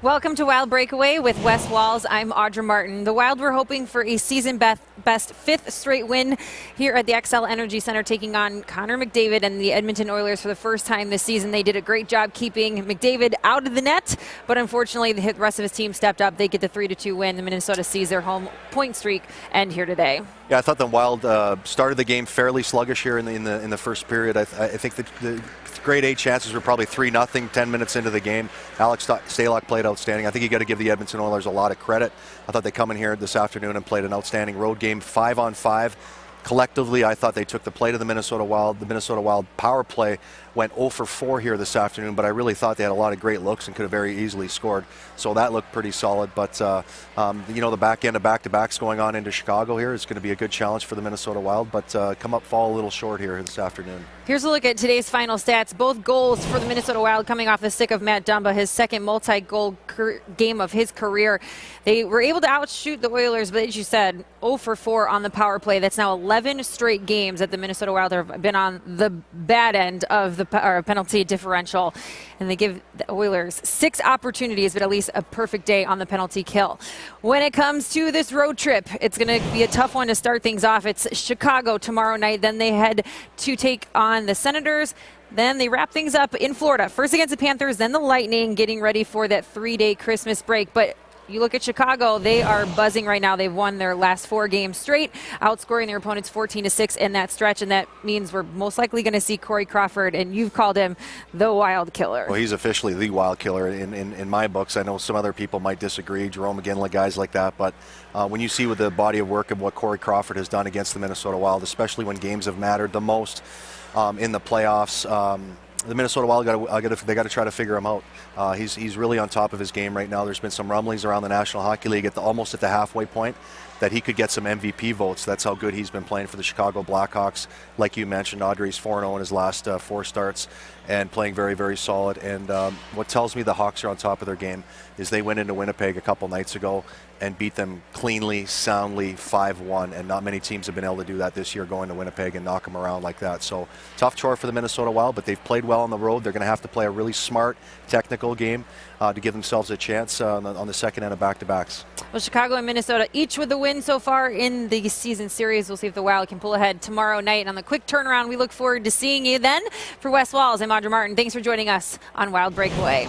Welcome to Wild Breakaway with Wes Walz. I'm Audra Martin. The Wild were hoping for a season best fifth straight win here at the XL Energy Center, taking on Connor McDavid and the Edmonton Oilers for the first time this season. They did a great job keeping McDavid out of the net, but unfortunately the rest of his team stepped up. They get the 3-2 win. The Minnesota sees their home point streak end here today. Yeah, I thought the Wild started the game fairly sluggish here in the first period. I think the grade A chances were probably 3-0 10 minutes into the game. Alex Stalock played outstanding. I think you got to give the Edmonton Oilers a lot of credit. I thought they come in here this afternoon and played an outstanding road game, 5-on-5. Collectively, I thought they took the play to the Minnesota Wild. The Minnesota Wild power play went 0 for 4 here this afternoon, but I really thought they had a lot of great looks and could have very easily scored. So that looked pretty solid. But, the back end of back-to-backs going on into Chicago here is going to be a good challenge for the Minnesota Wild, but fall a little short here this afternoon. Here's a look at today's final stats. Both goals for the Minnesota Wild coming off the stick of Matt Dumba, his second multi-goal game of his career. They were able to outshoot the Oilers, but as you said, 0 for 4 on the power play. That's now 11 straight games that the Minnesota Wild have been on the bad end of the penalty differential. And they give the Oilers 6 opportunities, but at least a perfect day on the penalty kill. When it comes to this road trip, it's going to be a tough one to start things off. It's Chicago tomorrow night. Then they head to take on the Senators. Then they wrap things up in Florida. First against the Panthers, then the Lightning, getting ready for that 3-day Christmas break. But you look at Chicago, they are buzzing right now. They've won their last 4 games straight, outscoring their opponents 14-6 in that stretch, and that means we're most likely going to see Corey Crawford, and you've called him the Wild Killer. Well, he's officially the Wild Killer in my books. I know some other people might disagree, Jerome McGinley, guys like that, but when you see with the body of work of what Corey Crawford has done against the Minnesota Wild, especially when games have mattered the most in the playoffs, the Minnesota Wild they got to try to figure him out. He's really on top of his game right now. There's been some rumblings around the National Hockey League almost at the halfway point that he could get some MVP votes. That's how good he's been playing for the Chicago Blackhawks. Like you mentioned, Audrey's 4-0 in his last 4 starts and playing very, very solid. And what tells me the Hawks are on top of their game is they went into Winnipeg a couple nights ago and beat them cleanly, soundly, 5-1. And not many teams have been able to do that this year, going to Winnipeg and knock them around like that. So tough chore for the Minnesota Wild, but they've played well on the road. They're going to have to play a really smart, technical game to give themselves a chance on the second end of back-to-backs. Well, Chicago and Minnesota each with the win so far in the season series. We'll see if the Wild can pull ahead tomorrow night on the quick turnaround. We look forward to seeing you then. For Wes Walz, I'm Audra Martin. Thanks for joining us on Wild Breakaway.